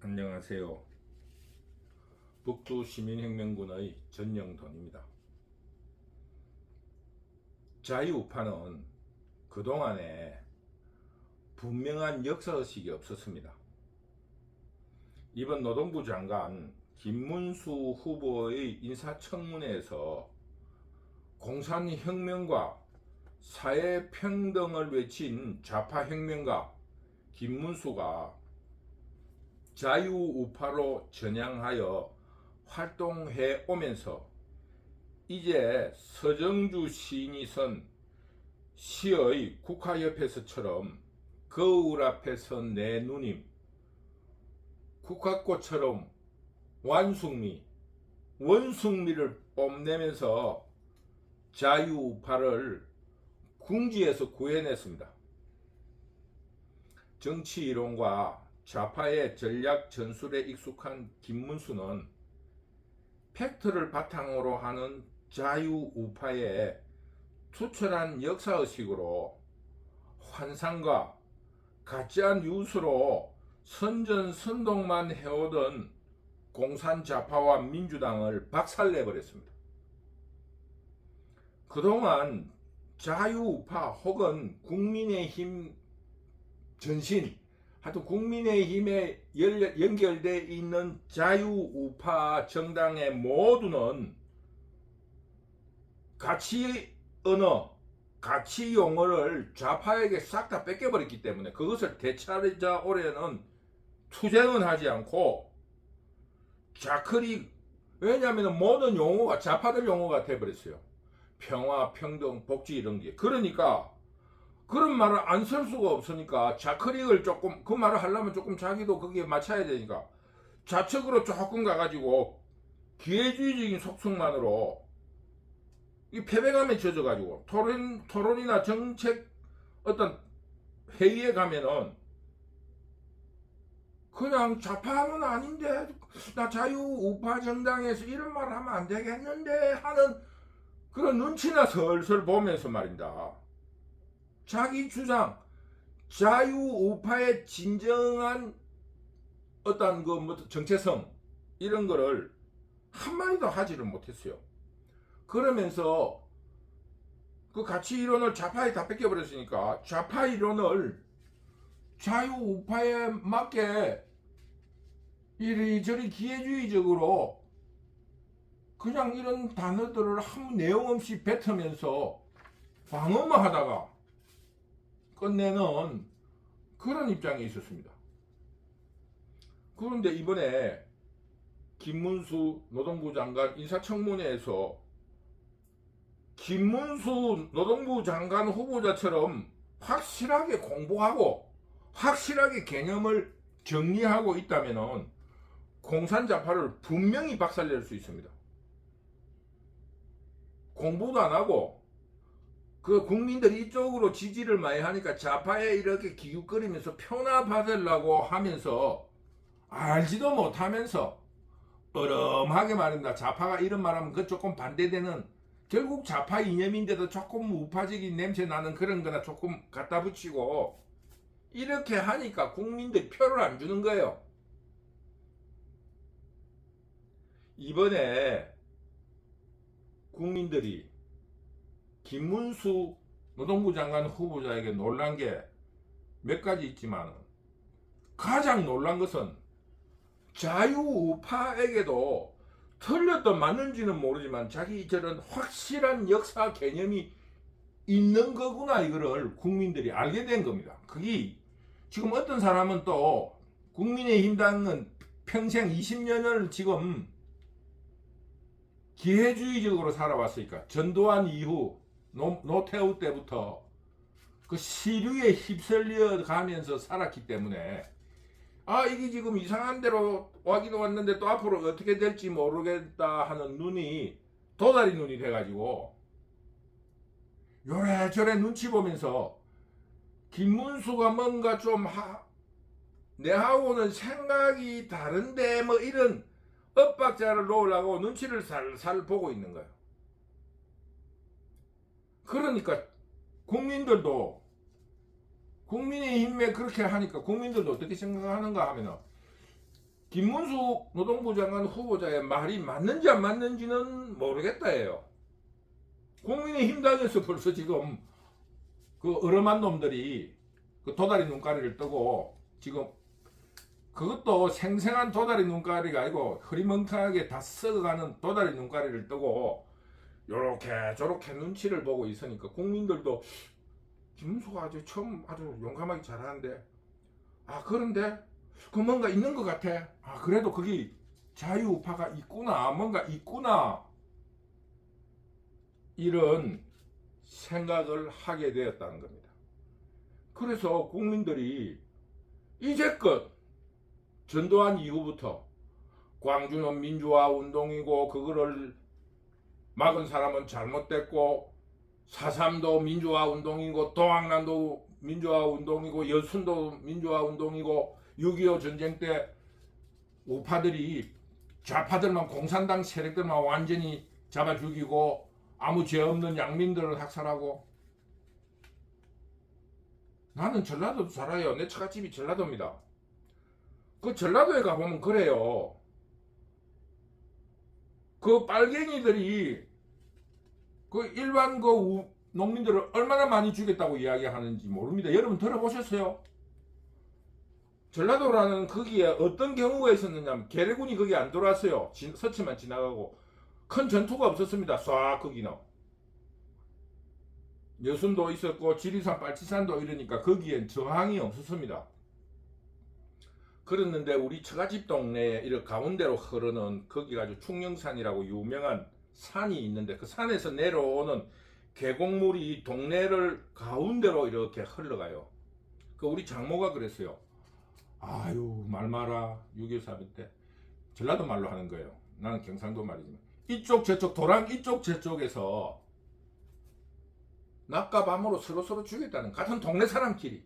안녕하세요. 북두시민혁명군의 전영돈입니다. 자유우파는 그동안에 분명한 역사의식이 없었습니다. 이번 노동부 장관 김문수 후보의 인사청문회에서 공산혁명과 사회평등을 외친 좌파혁명가 김문수가 자유우파로 전향하여 활동해 오면서 이제 서정주 시인이 선 시의 국화옆에서처럼 거울 앞에서 내 누님, 국화꽃처럼 원숭미를 뽐내면서 자유우파를 궁지에서 구해냈습니다. 정치 이론과 좌파의 전략 전술에 익숙한 김문수는 팩트를 바탕으로 하는 자유우파의 투철한 역사의식으로 환상과 가짜 뉴스로 선전선동만 해오던 공산좌파와 민주당을 박살내버렸습니다. 그동안 자유우파 혹은 국민의힘 전신, 하여튼 국민의힘에 연결되어 있는 자유우파 정당의 모두는 가치 언어, 가치 용어를 좌파에게 싹 다 뺏겨버렸기 때문에 그것을 되찾자 올해는 투쟁은 하지 않고 왜냐하면 모든 용어가 좌파들 용어가 돼버렸어요. 평화, 평등, 복지 이런 게. 그러니까 그런 말을 안 쓸 수가 없으니까 좌클릭을 조금, 그 말을 하려면 조금 자기도 거기에 맞춰야 되니까 좌측으로 조금 가가지고 기회주의적인 속성만으로 이 패배감에 젖어가지고 토론이나 정책 어떤 회의에 가면은 그냥 좌파는 아닌데 나 자유우파 정당에서 이런 말 하면 안 되겠는데 하는 그런 눈치나 슬슬 보면서 말입니다. 자기 주장, 자유우파의 진정한 어떤 정체성 이런 거를 한마디도 하지를 못했어요. 그러면서 그 가치 이론을 좌파에 다 뺏겨버렸으니까 좌파 이론을 자유우파에 맞게 이리저리 기회주의적으로 그냥 이런 단어들을 아무 내용 없이 뱉으면서 방어만 하다가 끝내는 그런 입장에 있었습니다. 그런데 이번에 김문수 노동부 장관 인사청문회에서 김문수 노동부 장관 후보자처럼 확실하게 공부하고 확실하게 개념을 정리하고 있다면 공산좌파를 분명히 박살낼 수 있습니다. 공부도 안 하고 그 국민들이 이쪽으로 지지를 많이 하니까 좌파에 이렇게 기웃거리면서 표나 받으려고 하면서 알지도 못하면서 어렴하게 말입니다. 좌파가 이런 말하면 그 조금 반대되는 결국 좌파 이념인데도 조금 우파적인 냄새 나는 그런 거나 조금 갖다 붙이고 이렇게 하니까 국민들이 표를 안 주는 거예요. 이번에 국민들이 김문수 노동부 장관 후보자에게 놀란 게 몇 가지 있지만 가장 놀란 것은 자유우파에게도 틀렸든 맞는지는 모르지만 자기 저런 확실한 역사 개념이 있는 거구나 이거를 국민들이 알게 된 겁니다. 그게 지금 어떤 사람은 또 국민의힘당은 평생 20년을 지금 기회주의적으로 살아왔으니까 전두환 이후 노태우 때부터 그 시류에 휩쓸려 가면서 살았기 때문에 이게 지금 이상한 대로 와기도 왔는데 또 앞으로 어떻게 될지 모르겠다 하는 눈이 도다리 눈이 돼가지고 요래저래 눈치 보면서 김문수가 뭔가 좀 내하고는 생각이 다른데 뭐 이런 엇박자를 놓으려고 눈치를 살살 보고 있는 거예요. 그러니까 국민들도 국민의힘에 그렇게 하니까 국민들도 어떻게 생각하는가 하면은 김문수 노동부 장관 후보자의 말이 맞는지 안 맞는지는 모르겠다예요. 국민의힘 당에서 벌써 지금 그 어름한 놈들이 그 도다리 눈가리를 뜨고 지금 그것도 생생한 도다리 눈가리가 아니고 흐리멍텅하게 다 썩어가는 도다리 눈가리를 뜨고 요렇게 저렇게 눈치를 보고 있으니까 국민들도 김문수가 아주 처음 아주 용감하게 잘하는데 그런데 그 뭔가 있는 것 같아. 그래도 거기 자유우파가 있구나, 뭔가 있구나, 이런 생각을 하게 되었다는 겁니다. 그래서 국민들이 이제껏 전두환 이후부터 광주는 민주화 운동이고 그거를 막은 사람은 잘못됐고 4.3도 민주화 운동이고 동학난도 민주화 운동이고 여순도 민주화 운동이고 6.25 전쟁 때 우파들이 좌파들만 공산당 세력들만 완전히 잡아 죽이고 아무 죄 없는 양민들을 학살하고. 나는 전라도도 살아요. 내 처갓집이 전라도입니다. 그 전라도에 가보면 그래요. 그 빨갱이들이 그 일반 그 농민들을 얼마나 많이 죽였다고 이야기하는지 모릅니다. 여러분 들어보셨어요? 전라도라는 거기에 어떤 경우가 있었느냐면 계래군이 거기 안 들어왔어요. 서치만 지나가고 큰 전투가 없었습니다. 쏴 거기는 여순도 있었고 지리산 빨치산도 이러니까 거기엔 저항이 없었습니다. 그랬는데 우리 처갓집 동네에 이렇게 가운데로 흐르는 거기가 아주 충령산이라고 유명한 산이 있는데 그 산에서 내려오는 계곡물이 동네를 가운데로 이렇게 흘러가요. 그 우리 장모가 그랬어요. 아유 말 마라 6.25 사변 때 전라도 말로 하는 거예요. 나는 경상도 말이지만 이쪽 저쪽 도랑 이쪽 저쪽에서 낮과 밤으로 서로 죽였다는 같은 동네 사람끼리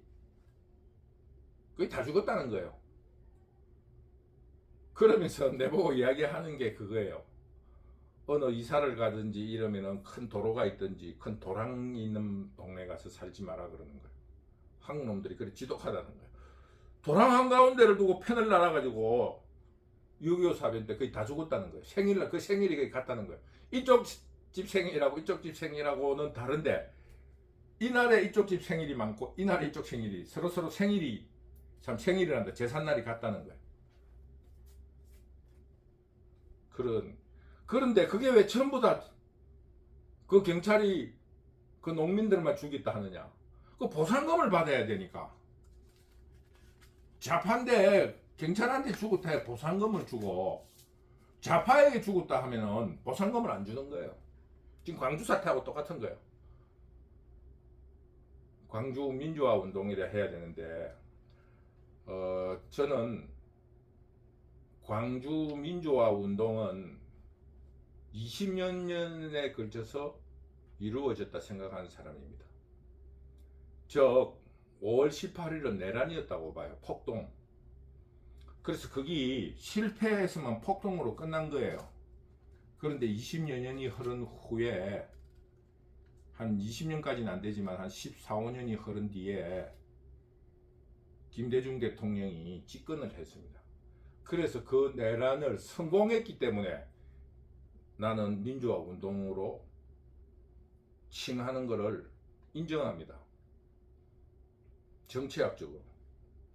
거의 다 죽었다는 거예요. 그러면서 내보고 이야기하는 게 그거예요. 어느 이사를 가든지 이러면은 큰 도로가 있든지 큰 도랑이 있는 동네 가서 살지 마라 그러는 거예요. 한국 놈들이 그래 지독하다는 거예요. 도랑 한가운데를 두고 편을 날아가지고 6.25 사변 때 거의 다 죽었다는 거예요. 생일날 그 생일이 거의 같다는 거예요. 이쪽 집 생일하고 이쪽 집 생일하고는 다른데 이날에 이쪽 집 생일이 많고 이날에 이쪽 생일이 서로 생일이 참 생일이란다 제삿날이 같다는 거예요. 그런데 그게 왜 전부 다 그 경찰이 그 농민들만 죽였다 하느냐? 그 보상금을 받아야 되니까. 좌파인데 경찰한테 죽었다 해 보상금을 주고 좌파에게 죽었다 하면은 보상금을 안 주는 거예요. 지금 광주 사태하고 똑같은 거예요. 광주 민주화 운동이라 해야 되는데 저는 광주 민주화 운동은 20여 년에 걸쳐서 이루어졌다 생각하는 사람입니다. 저 5월 18일은 내란이었다고 봐요. 폭동. 그래서 거기 실패해서만 폭동으로 끝난 거예요. 그런데 20여 년이 흐른 후에 한 20년까지는 안 되지만 한 14, 15년이 흐른 뒤에 김대중 대통령이 집권을 했습니다. 그래서 그 내란을 성공했기 때문에 나는 민주화 운동으로 칭하는 것을 인정합니다. 정치학적으로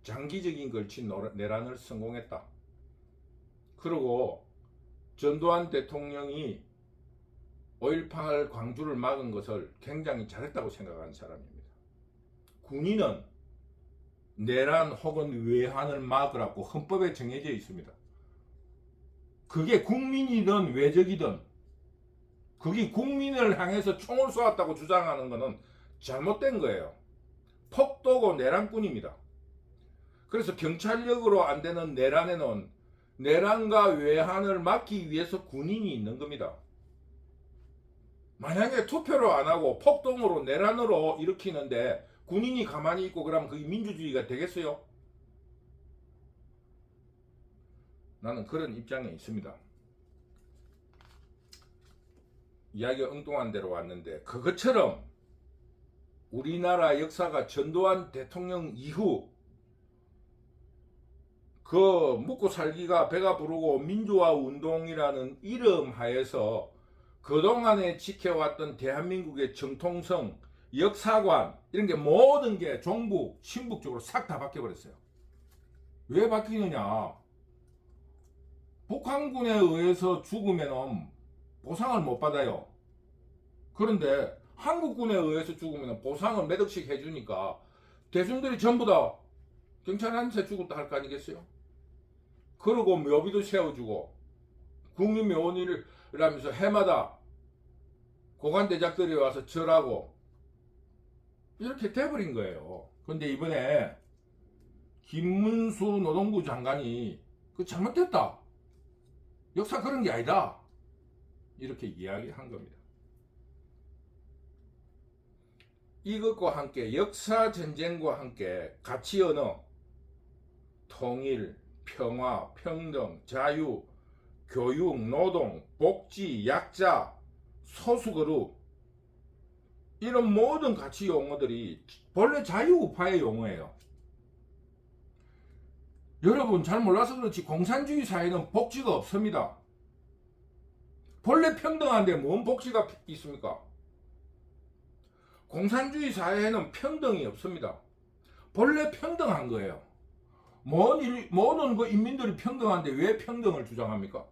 장기적인 걸친 내란을 성공했다. 그리고 전두환 대통령이 5.18 광주를 막은 것을 굉장히 잘했다고 생각하는 사람입니다. 군인은 내란 혹은 외환을 막으라고 헌법에 정해져 있습니다. 그게 국민이든 외적이든 그게 국민을 향해서 총을 쏘았다고 주장하는 것은 잘못된 거예요. 폭도고 내란꾼입니다. 그래서 경찰력으로 안 되는 내란에는 내란과 외환을 막기 위해서 군인이 있는 겁니다. 만약에 투표를 안 하고 폭동으로 내란으로 일으키는데 군인이 가만히 있고 그러면 그게 민주주의가 되겠어요? 나는 그런 입장에 있습니다. 이야기가 엉뚱한 대로 왔는데 그것처럼 우리나라 역사가 전두환 대통령 이후 그 묵고 살기가 배가 부르고 민주화 운동이라는 이름 하에서 그동안에 지켜왔던 대한민국의 정통성, 역사관 이런 게 모든 게 종북, 친북 쪽으로 싹 다 바뀌어버렸어요. 왜 바뀌느냐? 북한군에 의해서 죽으면 보상을 못 받아요. 그런데 한국군에 의해서 죽으면 보상을 몇 억씩 해주니까 대중들이 전부 다 경찰한테 죽었다 할 거 아니겠어요? 그러고 묘비도 세워주고 국립묘원이라면서 해마다 고관대작들이 와서 절하고 이렇게 돼버린 거예요. 근데 이번에 김문수 노동부 장관이 그 잘못됐다. 역사 그런 게 아니다. 이렇게 이야기한 겁니다. 이것과 함께 역사 전쟁과 함께 가치 언어, 통일, 평화, 평등, 자유, 교육, 노동, 복지, 약자, 소수그룹 이런 모든 가치 용어들이 본래 자유우파의 용어예요. 여러분 잘 몰라서 그렇지 공산주의 사회는 복지가 없습니다. 본래 평등한데 뭔 복지가 있습니까? 공산주의 사회에는 평등이 없습니다. 본래 평등한 거예요. 모든 그 인민들이 평등한데 왜 평등을 주장합니까?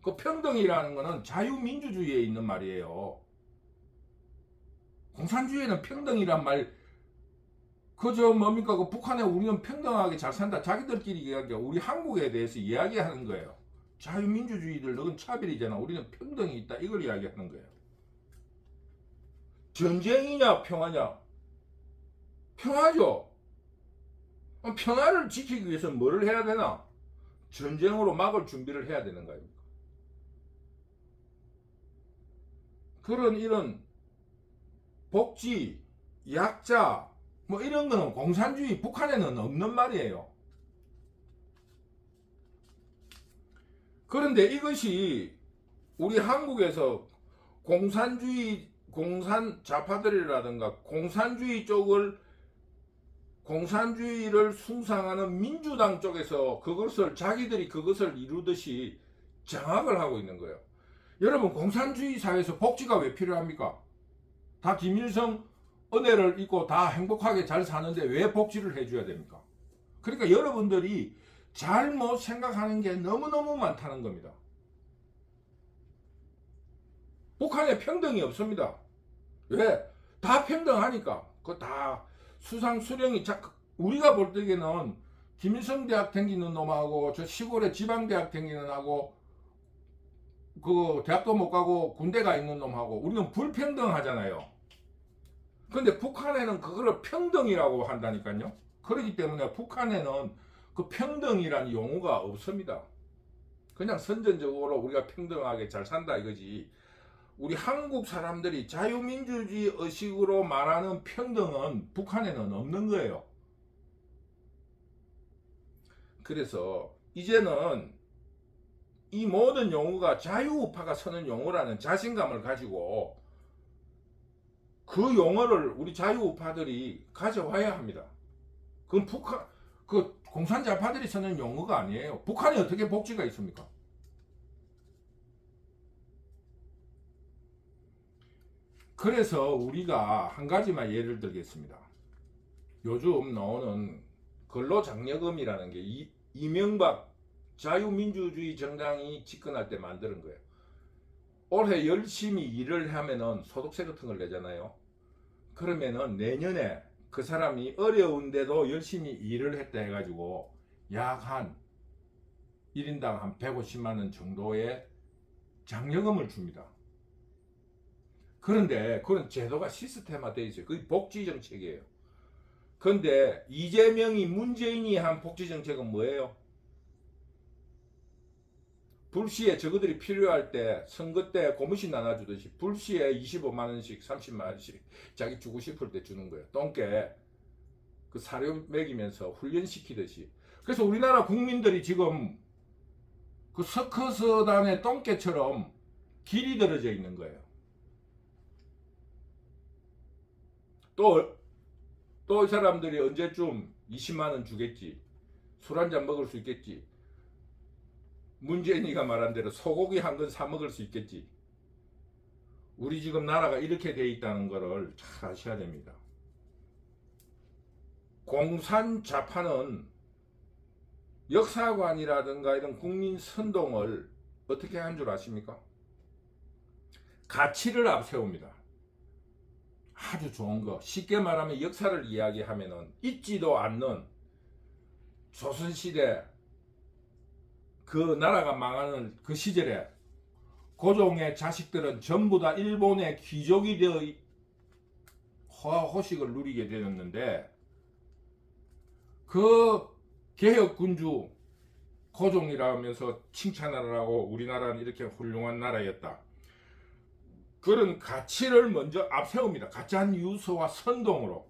그 평등이라는 거는 자유민주주의에 있는 말이에요. 공산주의에는 평등이란 말 그저 뭡니까? 그 북한에 우리는 평등하게 잘 산다. 자기들끼리 이야기하 우리 한국에 대해서 이야기하는 거예요. 자유민주주의들 너는 차별이잖아. 우리는 평등이 있다. 이걸 이야기하는 거예요. 전쟁이냐 평화냐? 평화죠. 평화를 지키기 위해서 뭐를 해야 되나? 전쟁으로 막을 준비를 해야 되는 거예요. 그런 이런 복지, 약자 뭐 이런 거는 공산주의 북한에는 없는 말이에요. 그런데 이것이 우리 한국에서 공산주의 공산 좌파들이라든가 공산주의를 숭상하는 민주당 쪽에서 자기들이 그것을 이루듯이 장악을 하고 있는 거예요. 여러분 공산주의 사회에서 복지가 왜 필요합니까? 다 김일성 은혜를 입고 다 행복하게 잘 사는데 왜 복지를 해줘야 됩니까? 그러니까 여러분들이 잘못 생각하는 게 너무너무 많다는 겁니다. 북한에 평등이 없습니다. 왜? 다 평등하니까. 그 다 수상 수령이 우리가 볼 때에는 김일성 대학 다니는 놈하고 저 시골에 지방 대학 다니는 하고 그 대학도 못 가고 군대 가 있는 놈하고 우리는 불평등하잖아요. 근데 북한에는 그거를 평등이라고 한다니까요. 그렇기 때문에 북한에는 그 평등이라는 용어가 없습니다. 그냥 선전적으로 우리가 평등하게 잘 산다 이거지. 우리 한국 사람들이 자유민주주의 의식으로 말하는 평등은 북한에는 없는 거예요. 그래서 이제는 이 모든 용어가 자유우파가 쓰는 용어라는 자신감을 가지고 그 용어를 우리 자유우파들이 가져와야 합니다. 그건 그 공산자파들이 쓰는 용어가 아니에요. 북한에 어떻게 복지가 있습니까? 그래서 우리가 한 가지만 예를 들겠습니다. 요즘 나오는 근로장려금이라는 게 이명박 자유민주주의 정당이 집권할 때 만드는 거예요. 올해 열심히 일을 하면은 소득세 같은 걸 내잖아요. 그러면은 내년에 그 사람이 어려운데도 열심히 일을 했다 해가지고 약 한 1인당 한 150만원 정도의 장려금을 줍니다. 그런데 그런 제도가 시스템화 되어 있어요. 그게 복지정책이에요. 그런데 이재명이 문재인이 한 복지정책은 뭐예요? 불시에 저거들이 필요할 때 선거 때 고무신 나눠주듯이 불시에 25만원씩 30만원씩 자기 주고 싶을 때 주는 거예요. 똥개 그 사료 먹이면서 훈련시키듯이. 그래서 우리나라 국민들이 지금 그 서커스단의 똥개처럼 길이 들어져 있는 거예요. 또 이 사람들이 언제쯤 20만원 주겠지. 술 한잔 먹을 수 있겠지. 문재인이가 말한 대로 소고기 한 건 사 먹을 수 있겠지. 우리 지금 나라가 이렇게 돼 있다는 것을 잘 아셔야 됩니다. 공산 좌파는 역사관이라든가 이런 국민 선동을 어떻게 한 줄 아십니까? 가치를 앞세웁니다. 아주 좋은 거. 쉽게 말하면 역사를 이야기하면은 잊지도 않는 조선시대 그 나라가 망하는 그 시절에 고종의 자식들은 전부 다 일본의 귀족이 되어 호식을 누리게 되었는데 그 개혁군주 고종이라면서 칭찬을 하고 우리나라는 이렇게 훌륭한 나라였다. 그런 가치를 먼저 앞세웁니다. 가짜한 유서와 선동으로.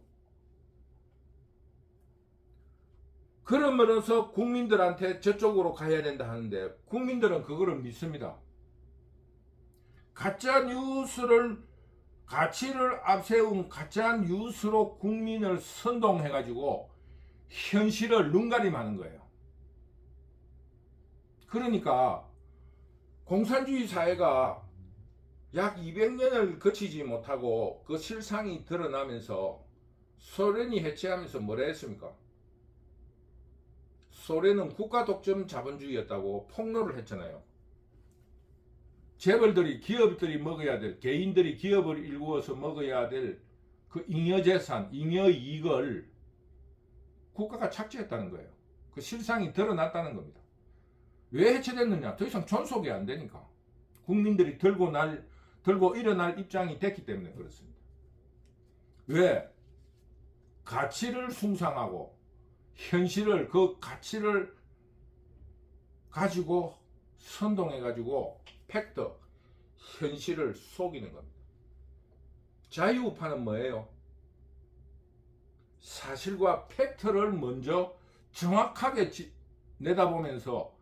그러면서 국민들한테 저쪽으로 가야 된다 하는데 국민들은 그거를 믿습니다. 가짜 뉴스를 가치를 앞세운 가짜 뉴스로 국민을 선동해가지고 현실을 눈가림하는 거예요. 그러니까 공산주의 사회가 약 200년을 거치지 못하고 그 실상이 드러나면서 소련이 해체하면서 뭐라 했습니까? 소련은 국가 독점 자본주의였다고 폭로를 했잖아요. 재벌들이 기업들이 먹어야 될 개인들이 기업을 일구어서 먹어야 될 그 잉여재산, 잉여이익을 국가가 착취했다는 거예요. 그 실상이 드러났다는 겁니다. 왜 해체됐느냐? 더 이상 존속이 안 되니까. 국민들이 들고 일어날 입장이 됐기 때문에 그렇습니다. 왜? 가치를 숭상하고 현실을 그 가치를 가지고 선동해가지고 팩트, 현실을 속이는 겁니다. 자유우파는 뭐예요? 사실과 팩트를 먼저 정확하게 내다보면서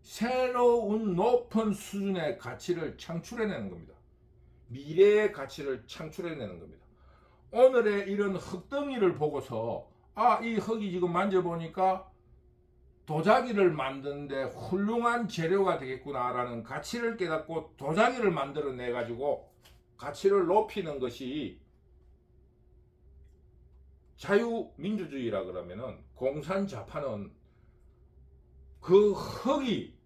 새로운 높은 수준의 가치를 창출해내는 겁니다. 미래의 가치를 창출해내는 겁니다. 오늘의 이런 흙덩이를 보고서 이 흙이 지금 만져보니까 도자기를 만드는데 훌륭한 재료가 되겠구나라는 가치를 깨닫고 도자기를 만들어내 가지고 가치를 높이는 것이 자유민주주의라 그러면은 공산좌파는 그 흙이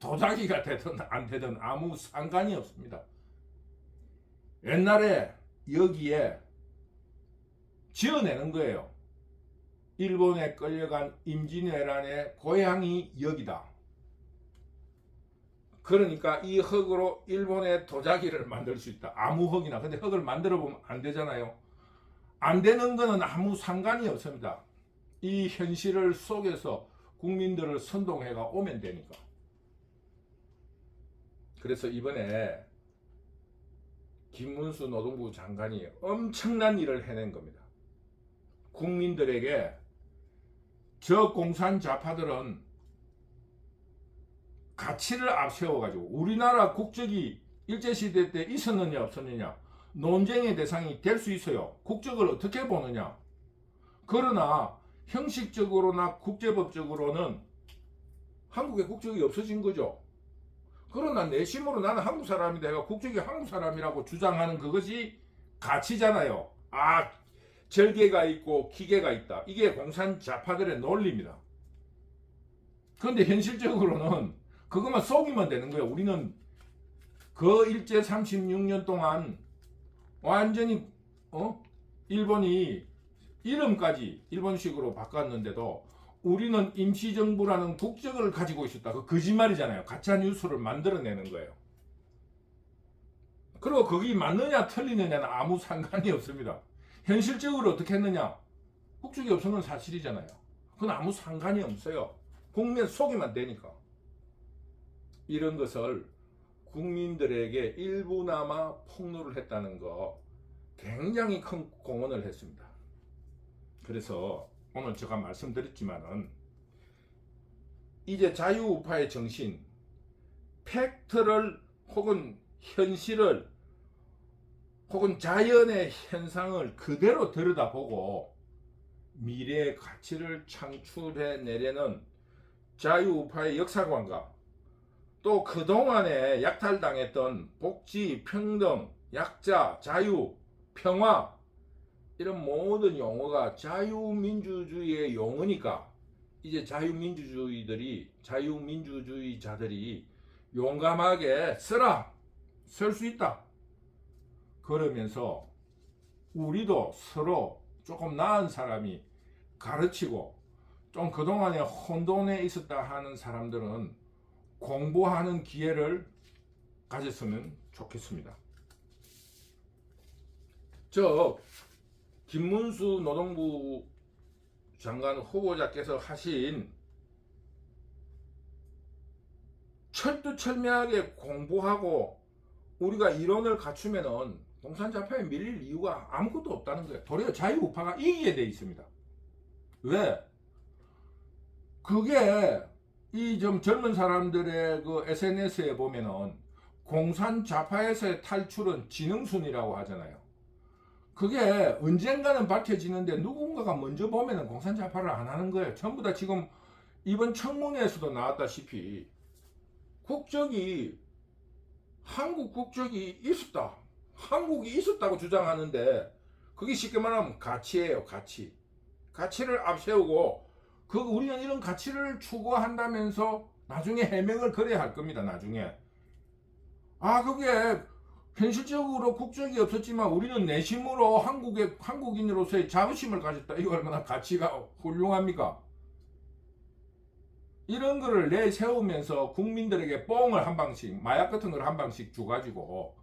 도자기가 되든 안 되든 아무 상관이 없습니다. 옛날에 여기에 지어내는 거예요. 일본에 끌려간 임진왜란의 고향이 여기다. 그러니까 이 흙으로 일본의 도자기를 만들 수 있다. 아무 흙이나. 근데 흙을 만들어 보면 안 되잖아요. 안 되는 거는 아무 상관이 없습니다. 이 현실을 속에서 국민들을 선동해가 오면 되니까. 그래서 이번에 김문수 노동부 장관이 엄청난 일을 해낸 겁니다. 국민들에게 저 공산 좌파들은 가치를 앞세워가지고 우리나라 국적이 일제시대 때 있었느냐 없었느냐 논쟁의 대상이 될 수 있어요. 국적을 어떻게 보느냐. 그러나 형식적으로나 국제법적으로는 한국의 국적이 없어진 거죠. 그러나 내심으로 나는 한국 사람이다 해가 국적이 한국 사람이라고 주장하는 그것이 가치잖아요. 절개가 있고 기계가 있다. 이게 공산 좌파들의 논리입니다. 그런데 현실적으로는 그것만 속이면 되는 거예요. 우리는 그 일제 36년 동안 완전히 일본이 이름까지 일본식으로 바꿨는데도 우리는 임시정부라는 국적을 가지고 있었다. 그 거짓말이잖아요. 가짜 뉴스를 만들어내는 거예요. 그리고 그게 맞느냐 틀리느냐는 아무 상관이 없습니다. 현실적으로 어떻게 했느냐? 국적이 없는 건 사실이잖아요. 그건 아무 상관이 없어요. 국민 속이면 되니까. 이런 것을 국민들에게 일부나마 폭로를 했다는 거 굉장히 큰 공헌을 했습니다. 그래서 오늘 제가 말씀드렸지만은 이제 자유우파의 정신, 팩트를 혹은 현실을 혹은 자연의 현상을 그대로 들여다보고 미래의 가치를 창출해 내려는 자유우파의 역사관과 또 그동안에 약탈당했던 복지, 평등, 약자, 자유, 평화 이런 모든 용어가 자유민주주의의 용어니까 이제 자유민주주의자들이 용감하게 써라, 쓸 수 있다. 그러면서 우리도 서로 조금 나은 사람이 가르치고 좀 그동안에 혼돈에 있었다 하는 사람들은 공부하는 기회를 가졌으면 좋겠습니다. 김문수 노동부 장관 후보자께서 하신 철두철미하게 공부하고 우리가 이론을 갖추면은 공산자파에 밀릴 이유가 아무것도 없다는 거예요. 도리어 자유우파가 이기게 돼 있습니다. 왜? 그게 이 좀 젊은 사람들의 그 SNS에 보면은 공산자파에서의 탈출은 지능순이라고 하잖아요. 그게 언젠가는 밝혀지는데 누군가가 먼저 보면은 공산자파를 안 하는 거예요. 전부 다 지금 이번 청문회에서도 나왔다시피 한국 국적이 있었다. 한국이 있었다고 주장하는데 그게 쉽게 말하면 가치예요. 가치를 앞세우고 우리는 이런 가치를 추구한다면서 나중에 해명을 그래야 할 겁니다. 나중에 그게 현실적으로 국적이 없었지만 우리는 내심으로 한국인으로서의 자부심을 가졌다. 이거 얼마나 가치가 훌륭합니까? 이런 거를 내세우면서 국민들에게 뽕을 한 방씩, 마약 같은 걸 한 방씩 줘가지고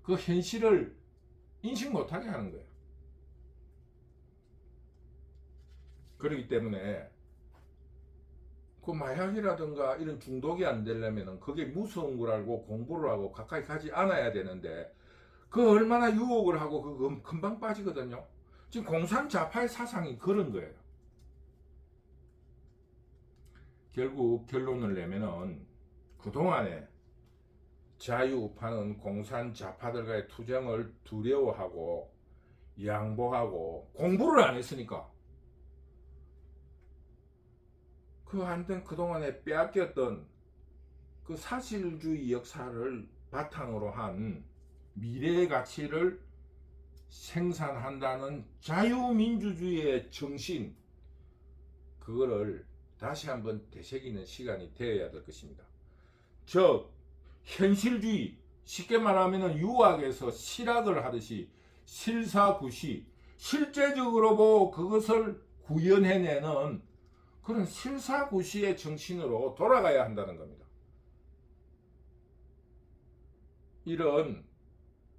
그 현실을 인식 못하게 하는 거예요. 그렇기 때문에 그 마약이라든가 이런 중독이 안 되려면 그게 무서운 걸 알고 공부를 하고 가까이 가지 않아야 되는데 그 얼마나 유혹을 하고 그거 금방 빠지거든요. 지금 공산자파의 사상이 그런 거예요. 결국 결론을 내면은 그동안에 자유우파는 공산자파들과의 투쟁을 두려워하고 양보하고 공부를 안 했으니까 그동안에 빼앗겼던 그 사실주의 역사를 바탕으로 한 미래의 가치를 생산한다는 자유민주주의의 정신, 그거를 다시 한번 되새기는 시간이 되어야 될 것입니다. 즉 현실주의, 쉽게 말하면 유학에서 실학을 하듯이 실사구시, 실제적으로 그것을 구현해내는 그런 실사구시의 정신으로 돌아가야 한다는 겁니다. 이런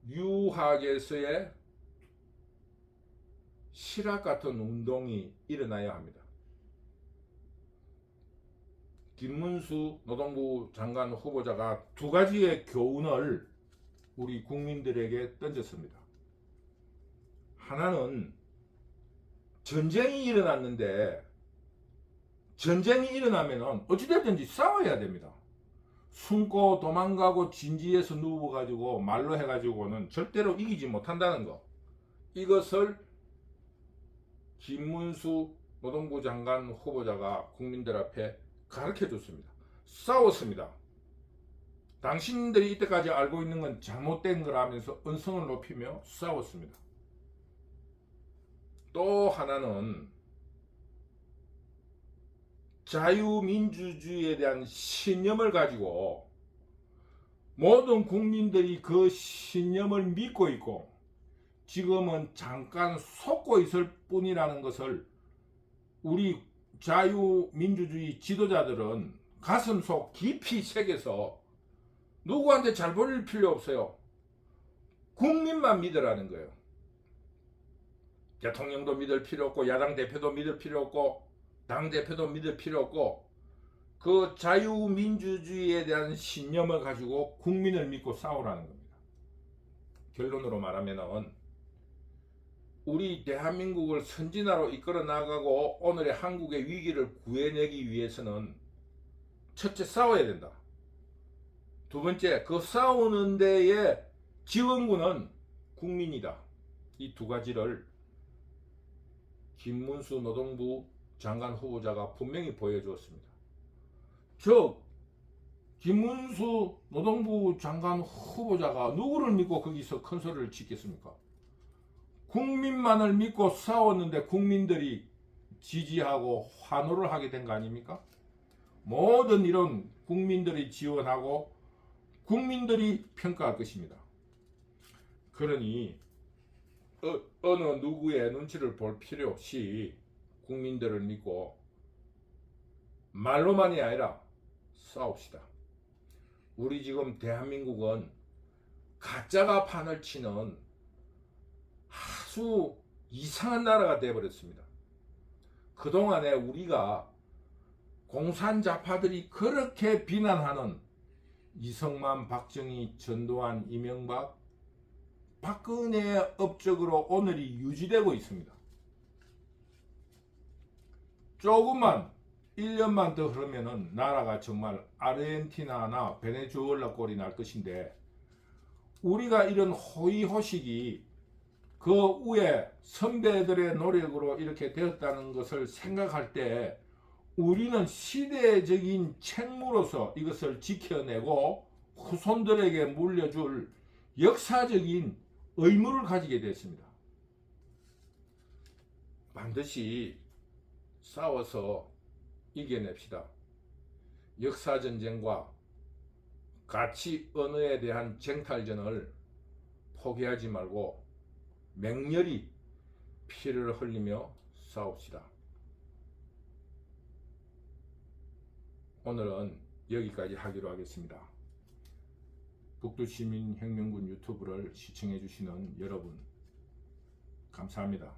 유학에서의 실학 같은 운동이 일어나야 합니다. 김문수 노동부 장관 후보자가 두 가지의 교훈을 우리 국민들에게 던졌습니다. 하나는 전쟁이 일어났는데 전쟁이 일어나면 어찌됐든지 싸워야 됩니다. 숨고 도망가고 진지해서 누워가지고 말로 해가지고는 절대로 이기지 못한다는 거. 이것을 김문수 노동부 장관 후보자가 국민들 앞에 가르쳐줬습니다. 싸웠습니다. 당신들이 이때까지 알고 있는 건 잘못된 거라면서 언성을 높이며 싸웠습니다. 또 하나는 자유민주주의에 대한 신념을 가지고 모든 국민들이 그 신념을 믿고 있고 지금은 잠깐 속고 있을 뿐이라는 것을 우리 자유민주주의 지도자들은 가슴속 깊이 새겨서 누구한테 잘 보일 필요 없어요. 국민만 믿으라는 거예요. 대통령도 믿을 필요 없고 야당 대표도 믿을 필요 없고 당대표도 믿을 필요 없고 그 자유민주주의에 대한 신념을 가지고 국민을 믿고 싸우라는 겁니다. 결론으로 말하면 우리 대한민국을 선진화로 이끌어 나가고 오늘의 한국의 위기를 구해내기 위해서는 첫째 싸워야 된다. 두 번째 그 싸우는 데에 지원군은 국민이다. 이 두 가지를 김문수 노동부 장관 후보자가 분명히 보여주었습니다. 저 김문수 노동부 장관 후보자가 누구를 믿고 거기서 큰 소리를 짓겠습니까? 국민만을 믿고 싸웠는데 국민들이 지지하고 환호를 하게 된 거 아닙니까? 모든 이런 국민들이 지원하고 국민들이 평가할 것입니다. 그러니 어느 누구의 눈치를 볼 필요 없이 국민들을 믿고 말로만이 아니라 싸웁시다. 우리 지금 대한민국은 가짜가 판을 치는 아주 이상한 나라가 되어버렸습니다. 그동안에 우리가 공산자파들이 그렇게 비난하는 이승만, 박정희, 전두환, 이명박, 박근혜의 업적으로 오늘이 유지되고 있습니다. 조금만 1년만 더 흐르면은 나라가 정말 아르헨티나나 베네수엘라 꼴이 날 것인데, 우리가 이런 호의호식이 그 위에 선배들의 노력으로 이렇게 되었다는 것을 생각할 때 우리는 시대적인 책무로서 이것을 지켜내고 후손들에게 물려줄 역사적인 의무를 가지게 됐습니다. 반드시 싸워서 이겨냅시다. 역사전쟁과 가치 언어에 대한 쟁탈전을 포기하지 말고 맹렬히 피를 흘리며 싸웁시다. 오늘은 여기까지 하기로 하겠습니다. 북두시민혁명군 유튜브를 시청해 주시는 여러분 감사합니다.